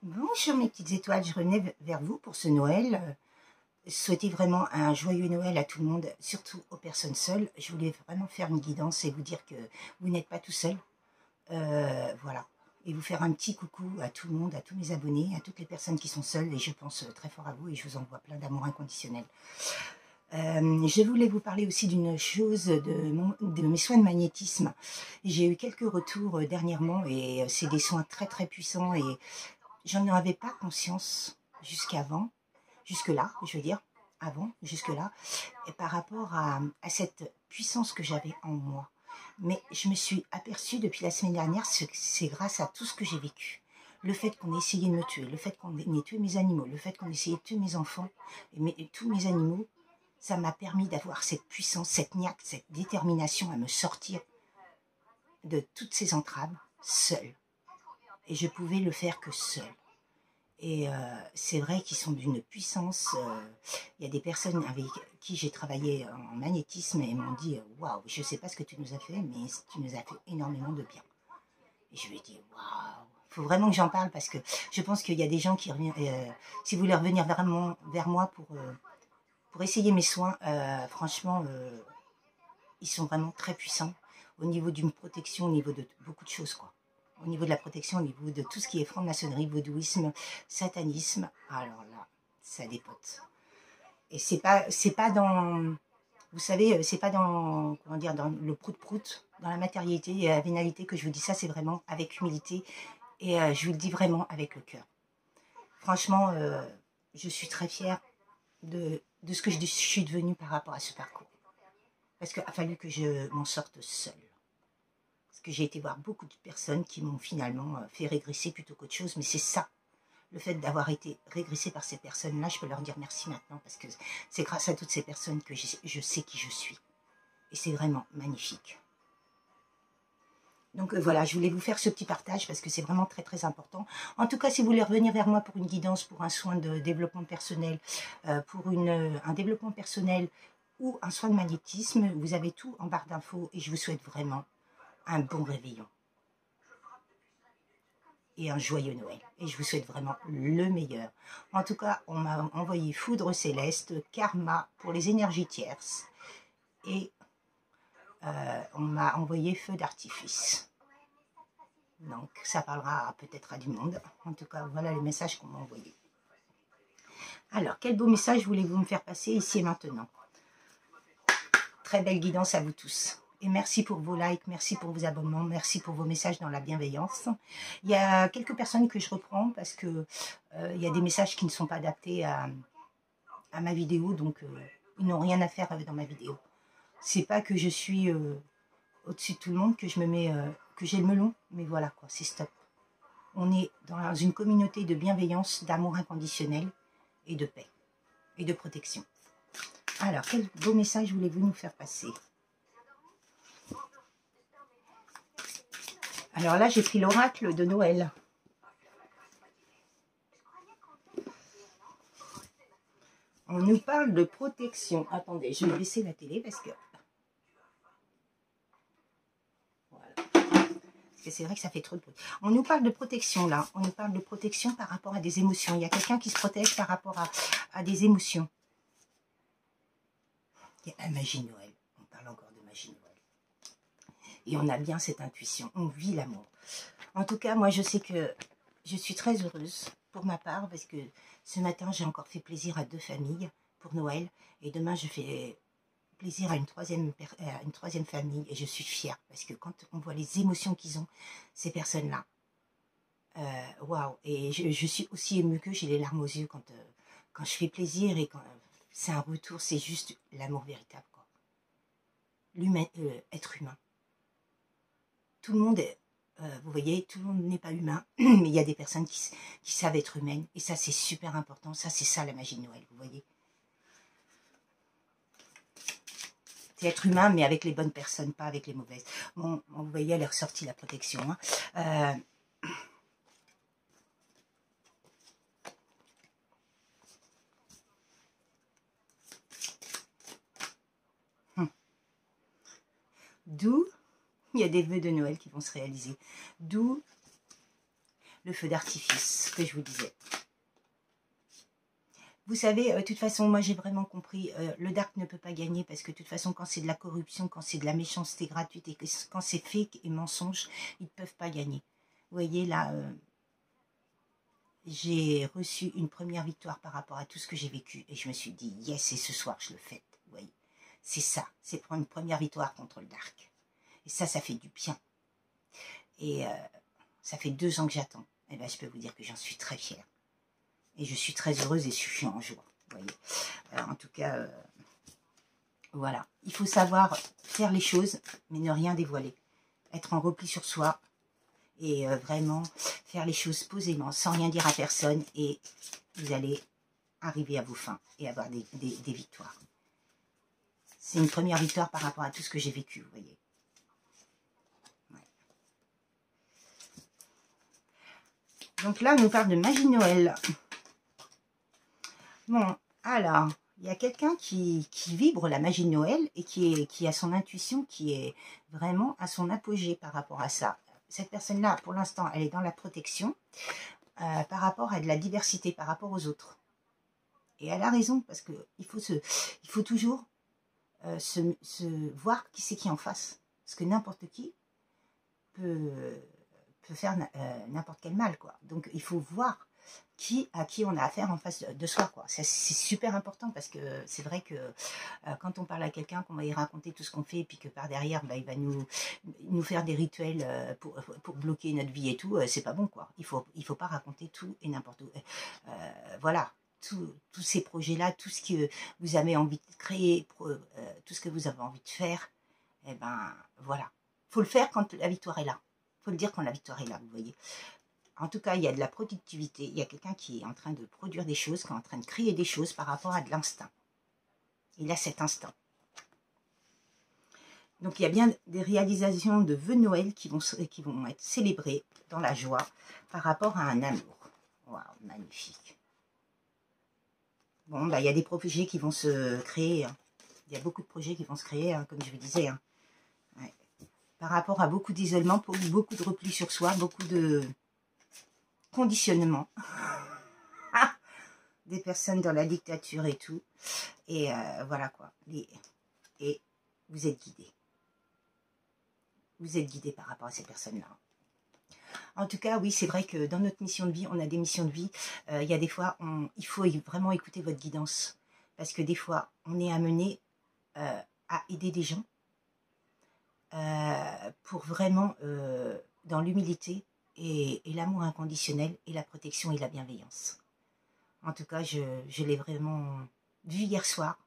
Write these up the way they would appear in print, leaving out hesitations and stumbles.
Bonjour mes petites étoiles, je revenais vers vous pour ce Noël. Souhaiter vraiment un joyeux Noël à tout le monde, surtout aux personnes seules. Je voulais vraiment faire une guidance et vous dire que vous n'êtes pas tout seul. Voilà. Et vous faire un petit coucou à tout le monde, à tous mes abonnés, à toutes les personnes qui sont seules. Et je pense très fort à vous et je vous envoie plein d'amour inconditionnel. Je voulais vous parler aussi d'une chose de mes soins de magnétisme. J'ai eu quelques retours dernièrement et c'est des soins très très puissants et j'en avais pas conscience jusque-là, je veux dire, jusque-là, et par rapport à cette puissance que j'avais en moi. Mais je me suis aperçue depuis la semaine dernière, c'est grâce à tout ce que j'ai vécu. Le fait qu'on ait essayé de me tuer, le fait qu'on ait tué mes animaux, le fait qu'on ait essayé de tuer mes enfants, et tous mes animaux, ça m'a permis d'avoir cette puissance, cette niaque, cette détermination à me sortir de toutes ces entraves, seule. Et je pouvais le faire que seule. Et c'est vrai qu'ils sont d'une puissance. Il y a des personnes avec qui j'ai travaillé en magnétisme et m'ont dit waouh, je ne sais pas ce que tu nous as fait, mais tu nous as fait énormément de bien. Et je lui ai dit waouh, il faut vraiment que j'en parle parce que je pense qu'il y a des gens qui reviennent. Si vous voulez revenir vraiment vers moi pour essayer mes soins, franchement, ils sont vraiment très puissants au niveau d'une protection, au niveau de beaucoup de choses, quoi. Au niveau de la protection, au niveau de tout ce qui est franc-maçonnerie, vaudouisme, satanisme, alors là, ça dépote. Et c'est pas dans, vous savez, c'est pas dans, comment dire, dans le prout-prout, dans la matérialité et la vénalité que je vous dis ça, c'est vraiment avec humilité et je vous le dis vraiment avec le cœur. Franchement, je suis très fière de ce que je suis devenue par rapport à ce parcours. Parce qu'il a fallu que je m'en sorte seule. Parce que j'ai été voir beaucoup de personnes qui m'ont finalement fait régresser plutôt qu'autre chose. Mais c'est ça, le fait d'avoir été régressée par ces personnes-là, je peux leur dire merci maintenant. Parce que c'est grâce à toutes ces personnes que je sais qui je suis. Et c'est vraiment magnifique. Donc voilà, je voulais vous faire ce petit partage parce que c'est vraiment très très important. En tout cas, si vous voulez revenir vers moi pour une guidance, pour un soin de développement personnel, pour un développement personnel ou un soin de magnétisme, vous avez tout en barre d'infos et je vous souhaite vraiment un bon réveillon et un joyeux Noël. Et je vous souhaite vraiment le meilleur. En tout cas, on m'a envoyé Foudre Céleste, Karma pour les énergies tierces et on m'a envoyé Feu d'artifice. Donc, ça parlera peut-être à du monde. En tout cas, voilà les messages qu'on m'a envoyés. Alors, quel beau message voulez-vous me faire passer ici et maintenant? Très belle guidance à vous tous. Et merci pour vos likes, merci pour vos abonnements, merci pour vos messages dans la bienveillance. Il y a quelques personnes que je reprends parce que il y a des messages qui ne sont pas adaptés à ma vidéo, donc ils n'ont rien à faire dans ma vidéo. C'est pas que je suis au-dessus de tout le monde, que je me mets, que j'ai le melon, mais voilà quoi, c'est stop. On est dans une communauté de bienveillance, d'amour inconditionnel et de paix et de protection. Alors, quel beau message voulez-vous nous faire passer? Alors là, j'ai pris l'oracle de Noël. On nous parle de protection. Attendez, je vais baisser la télé parce que... Voilà. Parce que c'est vrai que ça fait trop de bruit. On nous parle de protection là. On nous parle de protection par rapport à des émotions. Il y a quelqu'un qui se protège par rapport à des émotions. Il y a la magie de Noël. On parle encore de magie de Noël. Et on a bien cette intuition. On vit l'amour. En tout cas, moi, je sais que je suis très heureuse pour ma part parce que ce matin, j'ai encore fait plaisir à 2 familles pour Noël. Et demain, je fais plaisir à une troisième famille. Et je suis fière parce que quand on voit les émotions qu'ils ont, ces personnes-là, waouh. Et je suis aussi émue que j'ai les larmes aux yeux quand je fais plaisir et quand c'est un retour. C'est juste l'amour véritable, quoi. L'humain, être humain. Tout le monde est... vous voyez, tout le monde n'est pas humain, mais il y a des personnes qui savent être humaines, et ça c'est super important, ça c'est ça la magie de Noël, vous voyez. C'est être humain, mais avec les bonnes personnes, pas avec les mauvaises. Bon, vous voyez, elle est ressortie la protection. Hein. D'où, il y a des vœux de Noël qui vont se réaliser, d'où le feu d'artifice, ce que je vous disais. Vous savez, de toute façon, moi j'ai vraiment compris, le dark ne peut pas gagner parce que de toute façon, quand c'est de la corruption, quand c'est de la méchanceté gratuite et quand c'est fake et mensonge, ils ne peuvent pas gagner. Vous voyez là, j'ai reçu une première victoire par rapport à tout ce que j'ai vécu et je me suis dit, yes, et ce soir je le fête. Vous voyez, c'est ça, c'est prendre une première victoire contre le dark. Et ça fait du bien. Et ça fait 2 ans que j'attends. Et bien, je peux vous dire que j'en suis très fière. Et je suis très heureuse et je suis en joie. Vous voyez. Alors, en tout cas, voilà. Il faut savoir faire les choses, mais ne rien dévoiler. Être en repli sur soi et vraiment faire les choses posément, sans rien dire à personne. Et vous allez arriver à vos fins et avoir des victoires. C'est une première victoire par rapport à tout ce que j'ai vécu, vous voyez. Donc là, on nous parle de magie de Noël. Bon, alors, il y a quelqu'un qui vibre la magie de Noël et qui a son intuition qui est vraiment à son apogée par rapport à ça. Cette personne-là, pour l'instant, elle est dans la protection par rapport à de la diversité, par rapport aux autres. Et elle a raison, parce qu'il faut toujours se voir qui c'est qui en face. Parce que n'importe qui peut faire n'importe quel mal, quoi. Donc, il faut voir à qui on a affaire en face de soi, quoi. C'est super important parce que c'est vrai que quand on parle à quelqu'un, qu'on va y raconter tout ce qu'on fait et puis que par derrière, bah, il va nous faire des rituels pour bloquer notre vie et tout, c'est pas bon, quoi. Il faut pas raconter tout et n'importe où. Voilà. Tous ces projets-là, tout ce que vous avez envie de créer, tout ce que vous avez envie de faire, eh ben voilà. Faut le faire quand la victoire est là. Faut le dire quand la victoire est là, vous voyez. En tout cas, il y a de la productivité. Il y a quelqu'un qui est en train de produire des choses, qui est en train de créer des choses par rapport à de l'instinct. Il a cet instinct. Donc, il y a bien des réalisations de vœux de Noël qui vont être célébrées dans la joie par rapport à un amour. Waouh, magnifique. Bon, bah, il y a des projets qui vont se créer. Hein. Il y a beaucoup de projets qui vont se créer, hein, comme je vous disais. Hein. Ouais. Par rapport à beaucoup d'isolement, beaucoup de repli sur soi, beaucoup de conditionnement. Des personnes dans la dictature et tout. Et voilà quoi. Et vous êtes guidés. Vous êtes guidés par rapport à ces personnes-là. En tout cas, oui, c'est vrai que dans notre mission de vie, on a des missions de vie. Il y a des fois, il faut vraiment écouter votre guidance. Parce que des fois, on est amené à aider des gens pour vraiment, dans l'humilité et l'amour inconditionnel et la protection et la bienveillance. En tout cas, je l'ai vraiment vu hier soir,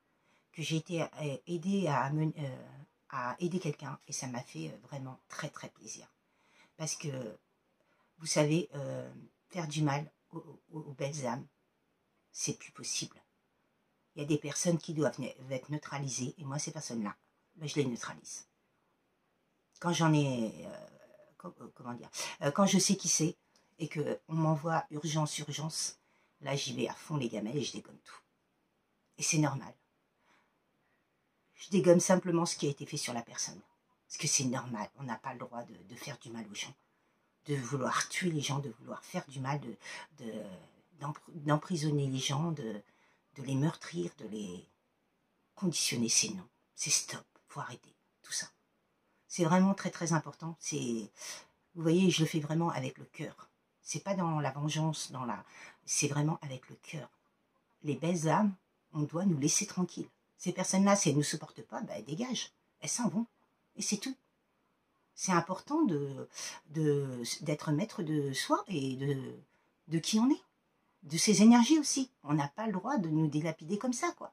que j'ai été aidée à aider quelqu'un et ça m'a fait vraiment très très plaisir. Parce que, vous savez, faire du mal aux belles âmes, c'est plus possible. Il y a des personnes qui doivent être neutralisées et moi, ces personnes-là, ben, je les neutralise. Quand j'en ai, comment dire, quand je sais qui c'est et qu'on m'envoie urgence, là, j'y vais à fond les gamelles et je dégomme tout. Et c'est normal. Je dégomme simplement ce qui a été fait sur la personne. Parce que c'est normal. On n'a pas le droit de faire du mal aux gens. De vouloir tuer les gens, de vouloir faire du mal, d'emprisonner les gens, de les meurtrir, de les conditionner. C'est non. C'est stop. Faut arrêter. Tout ça. C'est vraiment très très important. Vous voyez, je le fais vraiment avec le cœur. C'est pas dans la vengeance, c'est vraiment avec le cœur. Les belles âmes, on doit nous laisser tranquilles. Ces personnes-là, si elles ne nous supportent pas, ben, elles dégagent. Elles s'en vont. Et c'est tout. C'est important d'être maître de soi et de qui on est. De ses énergies aussi. On n'a pas le droit de nous délapider comme ça, quoi.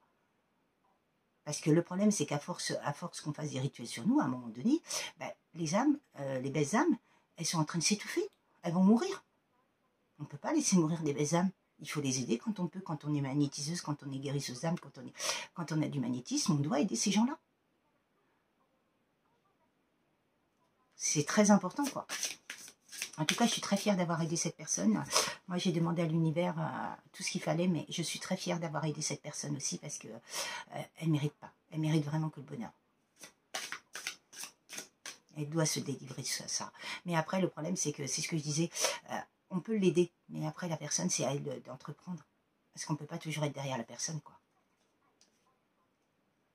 Parce que le problème, c'est qu'à force qu'on fasse des rituels sur nous, à un moment donné, ben, les âmes, les belles âmes, elles sont en train de s'étouffer. Elles vont mourir. On ne peut pas laisser mourir des belles âmes. Il faut les aider quand on peut, quand on est magnétiseuse, quand on est guérisseuse d'âme, quand on a du magnétisme, on doit aider ces gens-là. C'est très important, quoi. En tout cas, je suis très fière d'avoir aidé cette personne. Moi, j'ai demandé à l'univers tout ce qu'il fallait, mais je suis très fière d'avoir aidé cette personne aussi parce que elle ne mérite pas. Elle mérite vraiment que le bonheur. Elle doit se délivrer de ça. Mais après, le problème, c'est que, c'est ce que je disais, on peut l'aider, mais après la personne, c'est à elle d'entreprendre. Parce qu'on ne peut pas toujours être derrière la personne, quoi.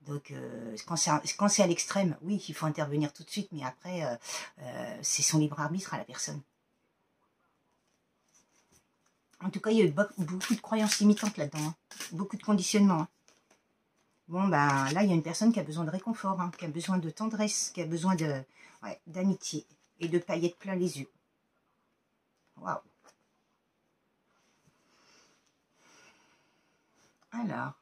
Donc, quand c'est à l'extrême, oui, il faut intervenir tout de suite, mais après, c'est son libre arbitre à la personne. En tout cas, il y a eu beaucoup de croyances limitantes là-dedans, hein. Beaucoup de conditionnements. Hein. Bon, ben là, il y a une personne qui a besoin de réconfort, hein, qui a besoin de tendresse, qui a besoin d'amitié et de paillettes plein les yeux. Waouh. Alors,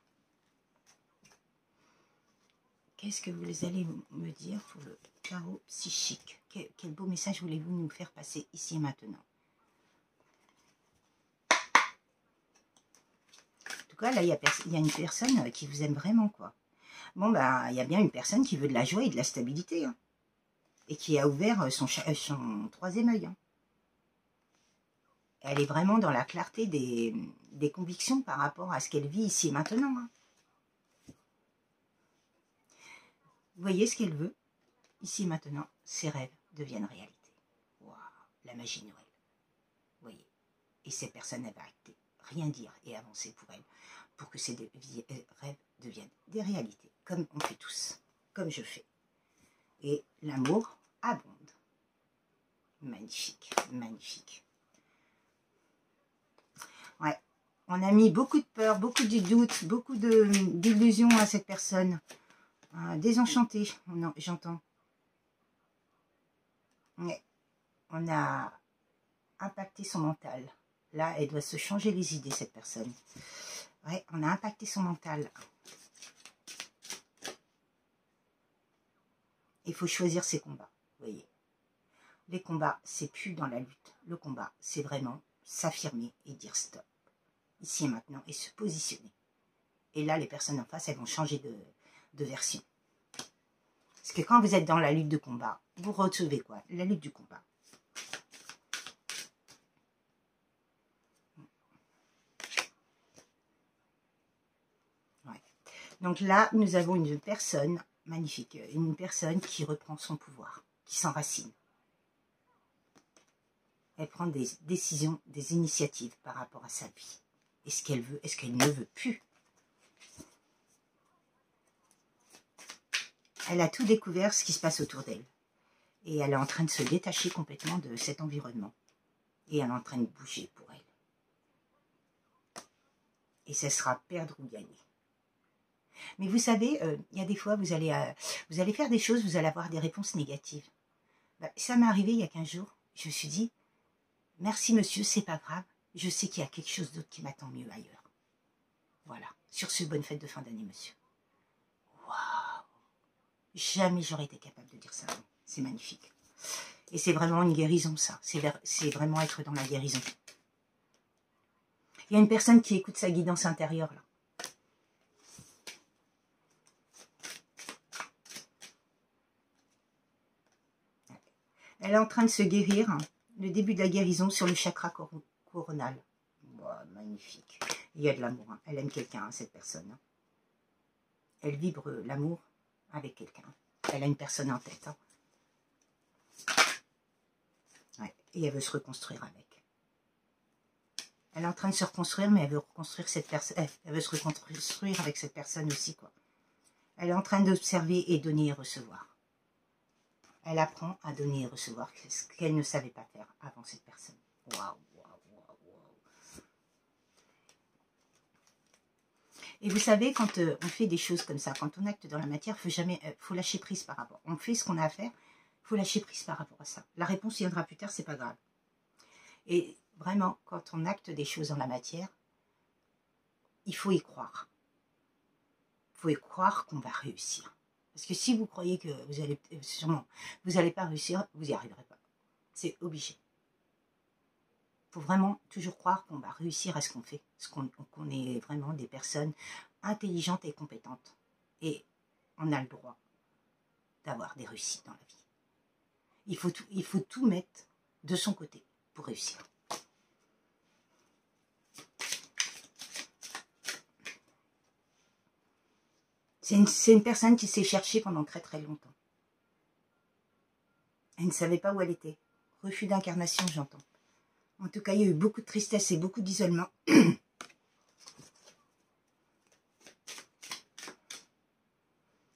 qu'est-ce que vous allez me dire pour le tarot psychique? Quel beau message voulez-vous nous faire passer ici et maintenant? En tout cas, là, il y a une personne qui vous aime vraiment, quoi. Bon, ben, il y a bien une personne qui veut de la joie et de la stabilité, hein, et qui a ouvert son troisième œil. Hein. Elle est vraiment dans la clarté des convictions par rapport à ce qu'elle vit ici et maintenant. Hein. Vous voyez ce qu'elle veut? Ici et maintenant, ses rêves deviennent réalité. Waouh, la magie de Noël. Vous voyez? Et cette personne, elle va acter, rien dire et avancer pour elle, pour que ces rêves deviennent des réalités, comme on fait tous, comme je fais. Et l'amour abonde. Magnifique, magnifique. Ouais, on a mis beaucoup de peur, beaucoup de doutes, beaucoup d'illusions à cette personne. Désenchantée, j'entends. Ouais, on a impacté son mental. Là, elle doit se changer les idées, cette personne. Ouais, on a impacté son mental. Il faut choisir ses combats, vous voyez. Les combats, c'est plus dans la lutte. Le combat, c'est vraiment s'affirmer et dire stop. Ici et maintenant, et se positionner. Et là, les personnes en face, elles vont changer de version. Parce que quand vous êtes dans la lutte de combat, vous recevez quoi? La lutte du combat. Ouais. Donc là, nous avons une personne magnifique, une personne qui reprend son pouvoir, qui s'enracine. Elle prend des décisions, des initiatives par rapport à sa vie. Est-ce qu'elle veut, est-ce qu'elle ne veut plus? Elle a tout découvert ce qui se passe autour d'elle. Et elle est en train de se détacher complètement de cet environnement. Et elle est en train de bouger pour elle. Et ce sera perdre ou gagner. Mais vous savez, il y a des fois, vous allez faire des choses, vous allez avoir des réponses négatives. Ben, ça m'est arrivé il y a 15 jours. Je me suis dit, merci monsieur, c'est pas grave. Je sais qu'il y a quelque chose d'autre qui m'attend mieux ailleurs. Voilà. Sur ce, bonne fête de fin d'année, monsieur. Waouh! Jamais j'aurais été capable de dire ça. C'est magnifique. Et c'est vraiment une guérison, ça. C'est vraiment être dans la guérison. Il y a une personne qui écoute sa guidance intérieure, là. Elle est en train de se guérir. Hein. Le début de la guérison sur le chakra coronal. Wow, magnifique. Il y a de l'amour. Hein. Elle aime quelqu'un, hein, cette personne. Hein. Elle vibre l'amour avec quelqu'un. Elle a une personne en tête. Hein. Ouais. Et elle veut se reconstruire avec. Elle est en train de se reconstruire, mais elle veut reconstruire cette personne. Elle veut se reconstruire avec cette personne aussi, quoi. Elle est en train d'observer et donner et recevoir. Elle apprend à donner et recevoir ce qu'elle ne savait pas faire avant cette personne. Waouh, waouh, waouh, waouh. Et vous savez, quand on fait des choses comme ça, quand on acte dans la matière, faut lâcher prise par rapport. On fait ce qu'on a à faire, il faut lâcher prise par rapport à ça. La réponse viendra plus tard, c'est pas grave. Et vraiment, quand on acte des choses dans la matière, il faut y croire. Il faut y croire qu'on va réussir. Parce que si vous croyez que vous allez pas réussir, vous n'y arriverez pas. C'est obligé. Il faut vraiment toujours croire qu'on va réussir à ce qu'on fait. Qu'on est vraiment des personnes intelligentes et compétentes. Et on a le droit d'avoir des réussites dans la vie. Il faut tout mettre de son côté pour réussir. C'est une personne qui s'est cherchée pendant très très longtemps. Elle ne savait pas où elle était. Refus d'incarnation, j'entends. En tout cas, il y a eu beaucoup de tristesse et beaucoup d'isolement.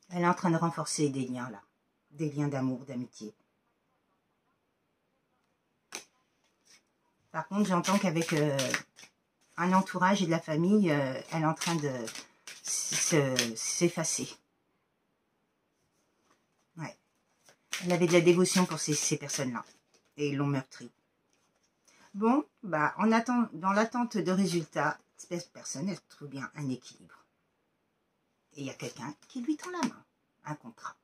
Elle est en train de renforcer des liens, là. Des liens d'amour, d'amitié. Par contre, j'entends qu'avec un entourage et de la famille, elle est en train de s'effacer. Ouais. Elle avait de la dévotion pour ces personnes-là. Et ils l'ont meurtrie. Bon, bah, dans l'attente de résultats, cette personne, elle trouve bien un équilibre. Et il y a quelqu'un qui lui tend la main. Un contrat.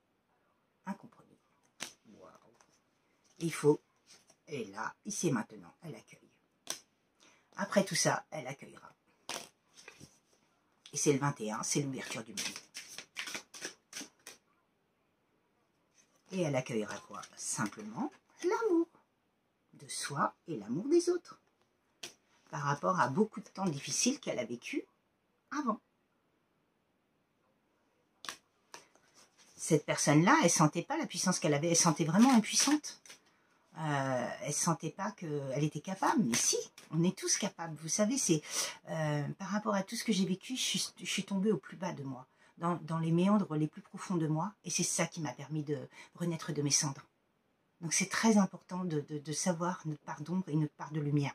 Un compromis. Waouh. Il faut. Et là, ici et maintenant, elle accueille. Après tout ça, elle accueillera. Et c'est le 21, c'est l'ouverture du monde. Et elle accueillera quoi? Simplement l'amour de soi et l'amour des autres. Par rapport à beaucoup de temps difficiles qu'elle a vécu avant. Cette personne-là, elle ne sentait pas la puissance qu'elle avait, elle sentait vraiment impuissante. Elle ne sentait pas qu'elle était capable, mais si, on est tous capables. Vous savez, c'est par rapport à tout ce que j'ai vécu, je suis tombée au plus bas de moi, dans les méandres les plus profonds de moi, et c'est ça qui m'a permis de renaître de mes cendres. Donc c'est très important de savoir notre part d'ombre et notre part de lumière.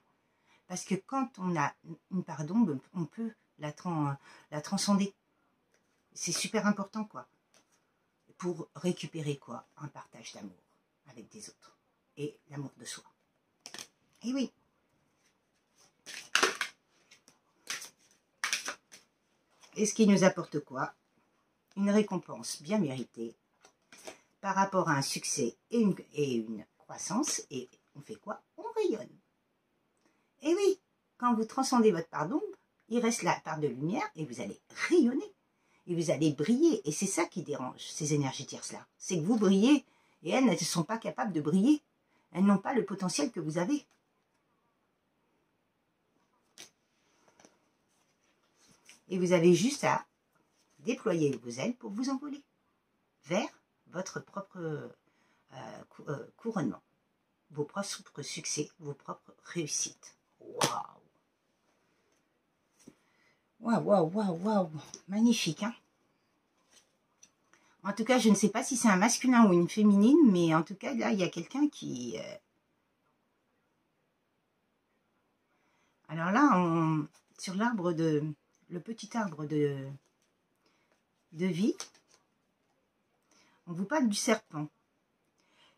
Parce que quand on a une part d'ombre, on peut la transcender. C'est super important, quoi. Pour récupérer, quoi, un partage d'amour avec des autres. Et l'amour de soi. Et oui. Et ce qui nous apporte quoi? Une récompense bien méritée par rapport à un succès et une croissance. Et on fait quoi? On rayonne. Et oui, quand vous transcendez votre part d'ombre, il reste la part de lumière et vous allez rayonner. Et vous allez briller. Et c'est ça qui dérange ces énergies tierces-là. C'est que vous brillez et elles ne sont pas capables de briller. Elles n'ont pas le potentiel que vous avez. Et vous avez juste à déployer vos ailes pour vous envoler vers votre propre couronnement, vos propres succès, vos propres réussites. Waouh! Waouh, waouh, waouh, waouh! Magnifique, hein? En tout cas, je ne sais pas si c'est un masculin ou une féminine, mais en tout cas, là, il y a quelqu'un qui... Alors là, sur l'arbre le petit arbre de vie, on vous parle du serpent.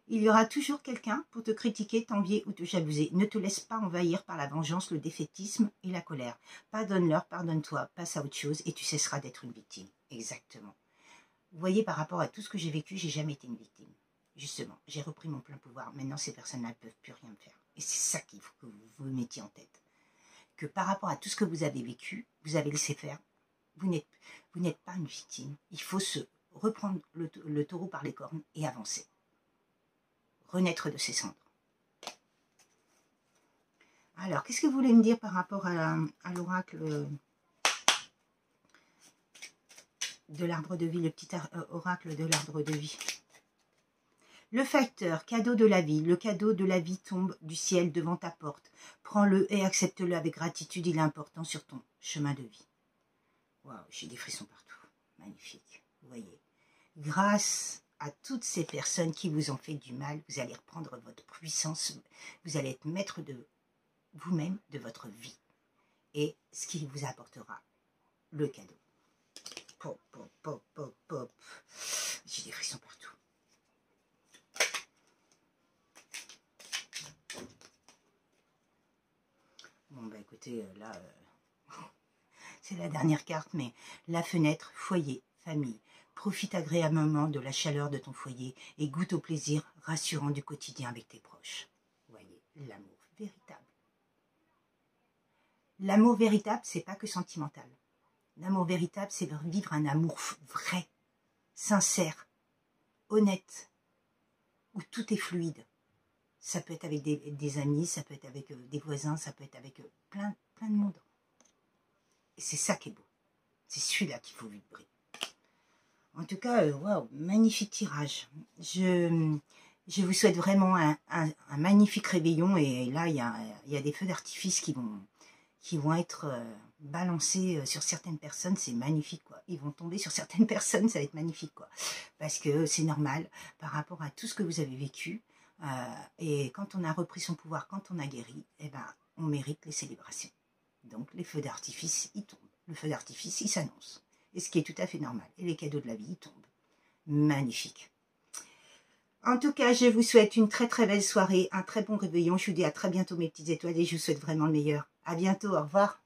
Il y aura toujours quelqu'un pour te critiquer, t'envier ou te jalouser. Ne te laisse pas envahir par la vengeance, le défaitisme et la colère. Pardonne-leur, pardonne-toi, passe à autre chose et tu cesseras d'être une victime. Exactement. Vous voyez, par rapport à tout ce que j'ai vécu, j'ai jamais été une victime. Justement, j'ai repris mon plein pouvoir. Maintenant, ces personnes-là ne peuvent plus rien me faire. Et c'est ça qu'il faut que vous vous mettiez en tête. Que par rapport à tout ce que vous avez vécu, vous avez laissé faire. Vous n'êtes pas une victime. Il faut se reprendre le taureau par les cornes et avancer. Renaître de ses cendres. Alors, qu'est-ce que vous voulez me dire par rapport à l'oracle de l'arbre de vie, le petit oracle de l'arbre de vie? Le facteur, cadeau de la vie, le cadeau de la vie tombe du ciel devant ta porte. Prends-le et accepte-le avec gratitude, il est important sur ton chemin de vie. Waouh, j'ai des frissons partout. Magnifique, vous voyez. Grâce à toutes ces personnes qui vous ont fait du mal, vous allez reprendre votre puissance, vous allez être maître de vous-même, de votre vie. Et ce qui vous apportera le cadeau. Pop, pop, pop, pop, pop. J'ai des frissons partout. Bon, bah écoutez, là, c'est la dernière carte, mais la fenêtre, foyer, famille. Profite agréablement de la chaleur de ton foyer et goûte au plaisir rassurant du quotidien avec tes proches. Vous voyez, l'amour véritable. L'amour véritable, c'est pas que sentimental. L'amour véritable, c'est vivre un amour vrai, sincère, honnête, où tout est fluide. Ça peut être avec des amis, ça peut être avec des voisins, ça peut être avec plein de monde. Et c'est ça qui est beau. C'est celui-là qu'il faut vibrer. En tout cas, waouh, magnifique tirage. Je vous souhaite vraiment un magnifique réveillon. Et là, il y a des feux d'artifice qui vont être balancés sur certaines personnes. C'est magnifique, quoi. Ils vont tomber sur certaines personnes, ça va être magnifique, quoi. Parce que c'est normal par rapport à tout ce que vous avez vécu. Et quand on a repris son pouvoir, quand on a guéri, eh ben, on mérite les célébrations. Donc les feux d'artifice, ils tombent. Le feu d'artifice, il s'annonce. Et ce qui est tout à fait normal. Et les cadeaux de la vie, ils tombent. Magnifique. En tout cas, je vous souhaite une très très belle soirée, un très bon réveillon. Je vous dis à très bientôt mes petites étoiles et je vous souhaite vraiment le meilleur. À bientôt, au revoir.